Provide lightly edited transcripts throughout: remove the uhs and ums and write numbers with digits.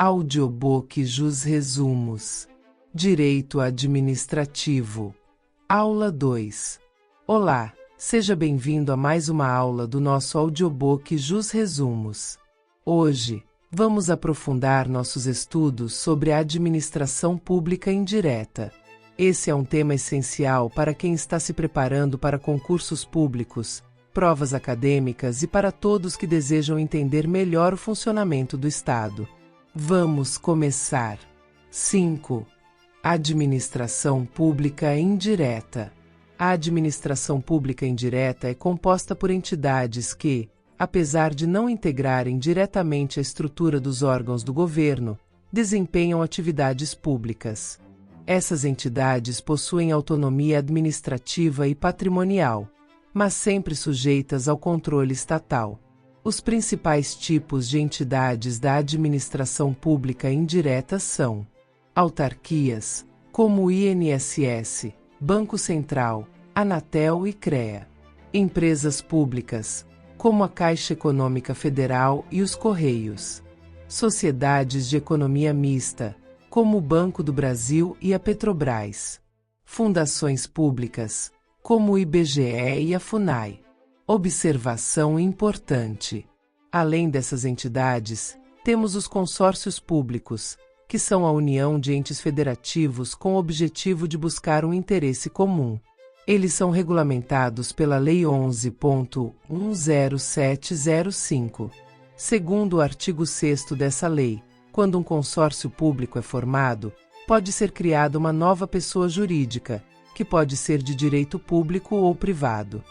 Audiobook Jus Resumos. Direito Administrativo. Aula 2. Olá, seja bem-vindo a mais uma aula do nosso audiobook Jus Resumos. Hoje, vamos aprofundar nossos estudos sobre a administração pública indireta. Esse é um tema essencial para quem está se preparando para concursos públicos, provas acadêmicas e para todos que desejam entender melhor o funcionamento do Estado. Vamos começar. 5. Administração pública indireta. A administração pública indireta é composta por entidades que, apesar de não integrarem diretamente a estrutura dos órgãos do governo, desempenham atividades públicas. Essas entidades possuem autonomia administrativa e patrimonial, mas sempre sujeitas ao controle estatal. Os principais tipos de entidades da administração pública indireta são autarquias, como o INSS, Banco Central, Anatel e CREA. Empresas públicas, como a Caixa Econômica Federal e os Correios. Sociedades de economia mista, como o Banco do Brasil e a Petrobras. Fundações públicas, como o IBGE e a FUNAI. Observação importante. Além dessas entidades, temos os consórcios públicos, que são a união de entes federativos com o objetivo de buscar um interesse comum. Eles são regulamentados pela Lei 11.10705. Segundo o artigo 6º dessa lei, quando um consórcio público é formado, pode ser criada uma nova pessoa jurídica, que pode ser de direito público ou privado.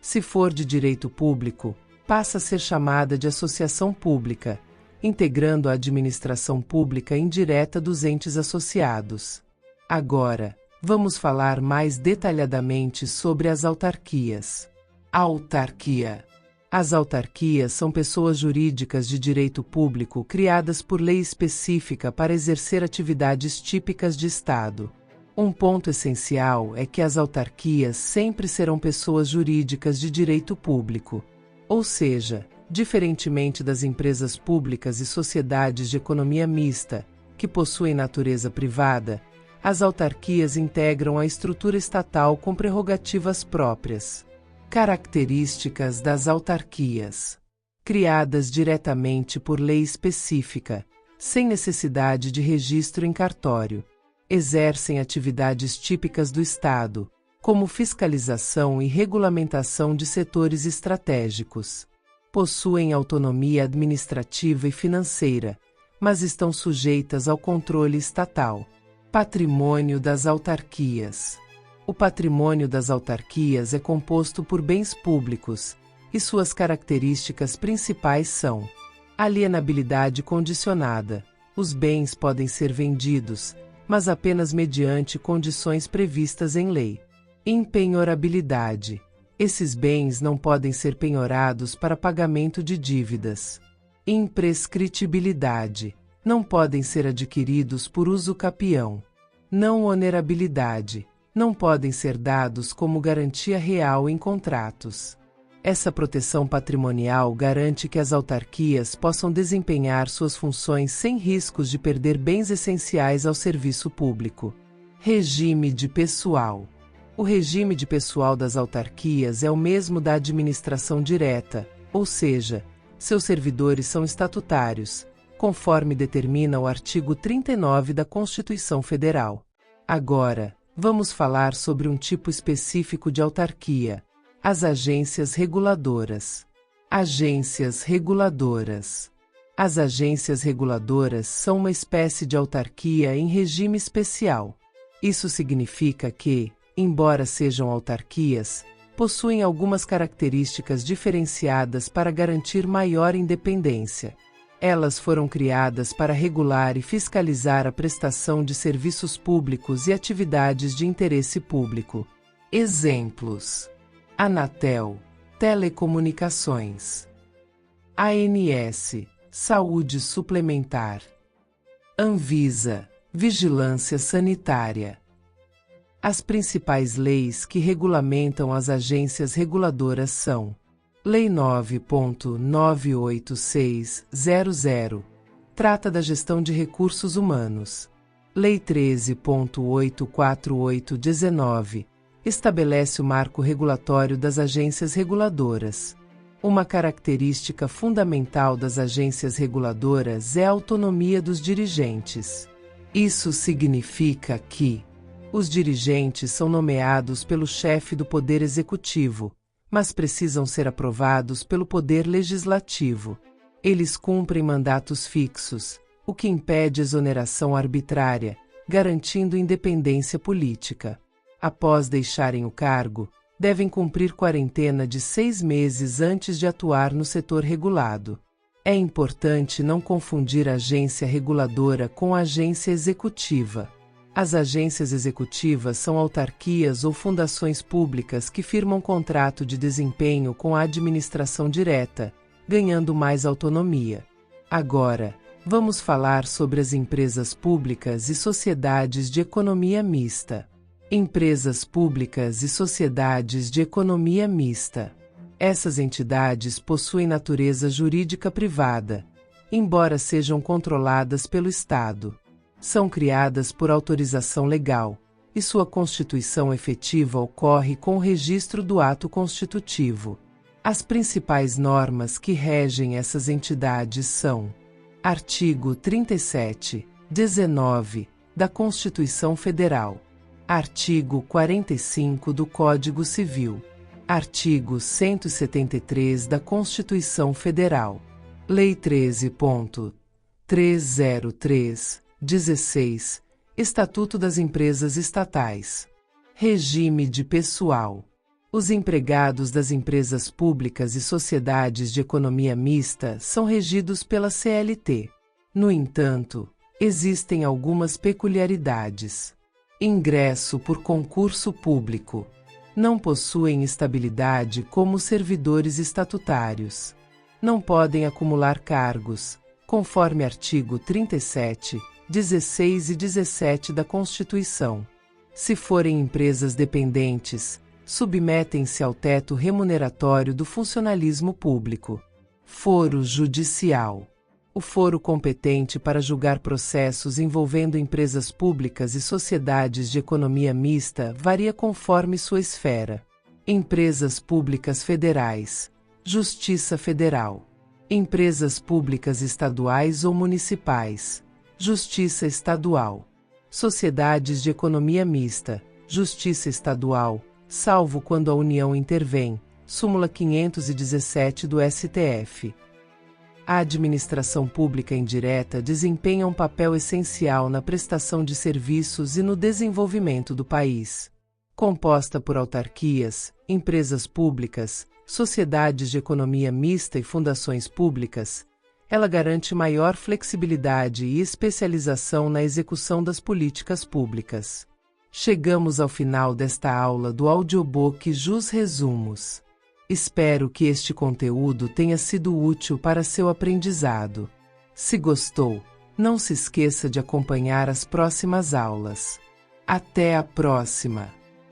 Se for de direito público, passa a ser chamada de associação pública, integrando a administração pública indireta dos entes associados. Agora, vamos falar mais detalhadamente sobre as autarquias. Autarquia. As autarquias são pessoas jurídicas de direito público criadas por lei específica para exercer atividades típicas de Estado. Um ponto essencial é que as autarquias sempre serão pessoas jurídicas de direito público. Ou seja, diferentemente das empresas públicas e sociedades de economia mista, que possuem natureza privada, as autarquias integram a estrutura estatal com prerrogativas próprias. Características das autarquias. Criadas diretamente por lei específica, sem necessidade de registro em cartório. Exercem atividades típicas do Estado, como fiscalização e regulamentação de setores estratégicos. Possuem autonomia administrativa e financeira, mas estão sujeitas ao controle estatal. Patrimônio das autarquias. O patrimônio das autarquias é composto por bens públicos, e suas características principais são: alienabilidade condicionada. Os bens podem ser vendidos, mas apenas mediante condições previstas em lei. Impenhorabilidade. Esses bens não podem ser penhorados para pagamento de dívidas. Imprescritibilidade. Não podem ser adquiridos por uso capião. Não onerabilidade. Não podem ser dados como garantia real em contratos. Essa proteção patrimonial garante que as autarquias possam desempenhar suas funções sem riscos de perder bens essenciais ao serviço público. Regime de pessoal. O regime de pessoal das autarquias é o mesmo da administração direta, ou seja, seus servidores são estatutários, conforme determina o artigo 39 da Constituição Federal. Agora, vamos falar sobre um tipo específico de autarquia: as agências reguladoras. Agências reguladoras. As agências reguladoras são uma espécie de autarquia em regime especial. Isso significa que, embora sejam autarquias, possuem algumas características diferenciadas para garantir maior independência. Elas foram criadas para regular e fiscalizar a prestação de serviços públicos e atividades de interesse público. Exemplos: Anatel, Telecomunicações. ANS, Saúde Suplementar. Anvisa, Vigilância Sanitária. As principais leis que regulamentam as agências reguladoras são: Lei 9.98600, Trata da gestão de recursos humanos. Lei 13.848/19 estabelece o marco regulatório das agências reguladoras. Uma característica fundamental das agências reguladoras é a autonomia dos dirigentes. Isso significa que os dirigentes são nomeados pelo chefe do Poder Executivo, mas precisam ser aprovados pelo Poder Legislativo. Eles cumprem mandatos fixos, o que impede exoneração arbitrária, garantindo independência política. Após deixarem o cargo, devem cumprir quarentena de 6 meses antes de atuar no setor regulado. É importante não confundir a agência reguladora com a agência executiva. As agências executivas são autarquias ou fundações públicas que firmam contrato de desempenho com a administração direta, ganhando mais autonomia. Agora, vamos falar sobre as empresas públicas e sociedades de economia mista. Empresas públicas e sociedades de economia mista. Essas entidades possuem natureza jurídica privada, embora sejam controladas pelo Estado. São criadas por autorização legal, e sua constituição efetiva ocorre com o registro do ato constitutivo. As principais normas que regem essas entidades são: artigo 37, 19, da Constituição Federal. Artigo 45 do Código Civil. Artigo 173 da Constituição Federal. Lei 13.303/16, Estatuto das Empresas Estatais. Regime de pessoal. Os empregados das empresas públicas e sociedades de economia mista são regidos pela CLT. No entanto, existem algumas peculiaridades. Ingresso por concurso público. Não possuem estabilidade como servidores estatutários. Não podem acumular cargos, conforme artigo 37, 16 e 17 da Constituição. Se forem empresas dependentes, submetem-se ao teto remuneratório do funcionalismo público. Foro judicial. O foro competente para julgar processos envolvendo empresas públicas e sociedades de economia mista varia conforme sua esfera. Empresas públicas federais. Justiça Federal. Empresas públicas estaduais ou municipais. Justiça Estadual. Sociedades de economia mista. Justiça Estadual, salvo quando a União intervém. Súmula 517 do STF. A administração pública indireta desempenha um papel essencial na prestação de serviços e no desenvolvimento do país. Composta por autarquias, empresas públicas, sociedades de economia mista e fundações públicas, ela garante maior flexibilidade e especialização na execução das políticas públicas. Chegamos ao final desta aula do audiobook Jus Resumos. Espero que este conteúdo tenha sido útil para seu aprendizado. Se gostou, não se esqueça de acompanhar as próximas aulas. Até a próxima!